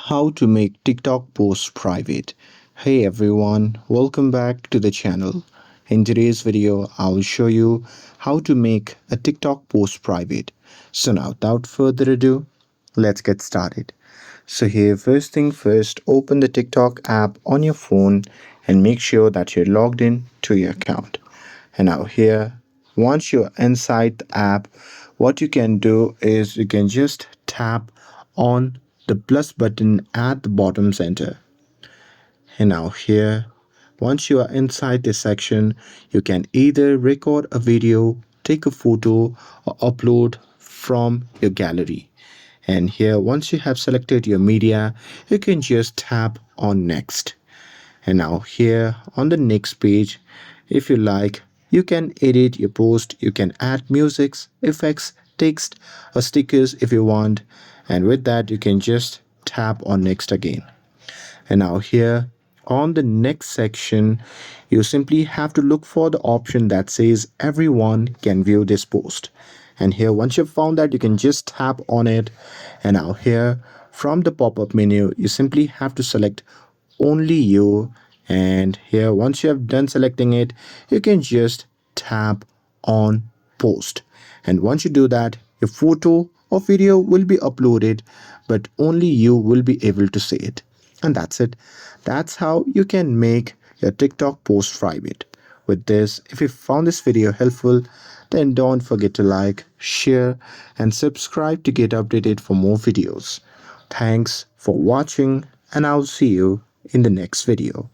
How to make TikTok posts private. Hey everyone, welcome back to the channel. In today's video, I will show you how to make a TikTok post private. So now without further ado, let's get started. So here, first thing first, open the TikTok app on your phone and make sure that you're logged in to your account. And now here, once you're inside the app, what you can do is you can just tap on the plus button at the bottom center. And now here, once you are inside this section, you can either record a video, take a photo, or upload from your gallery. And here, once you have selected your media, you can just tap on next. And now here on the next page, if you like, you can edit your post, you can add musics, effects, text, or stickers if you want. And with that, you can just tap on next again. And now here on the next section, you simply have to look for the option that says everyone can view this post. And here, once you've found that, you can just tap on it. And now here from the pop-up menu, you simply have to select only you. And here, once you have done selecting it, you can just tap on post. And once you do that, your photo or video will be uploaded, but only you will be able to see it. And that's it. That's how you can make your TikTok post private. With this, if you found this video helpful, then don't forget to like, share, and subscribe to get updated for more videos. Thanks for watching, and I'll see you in the next video.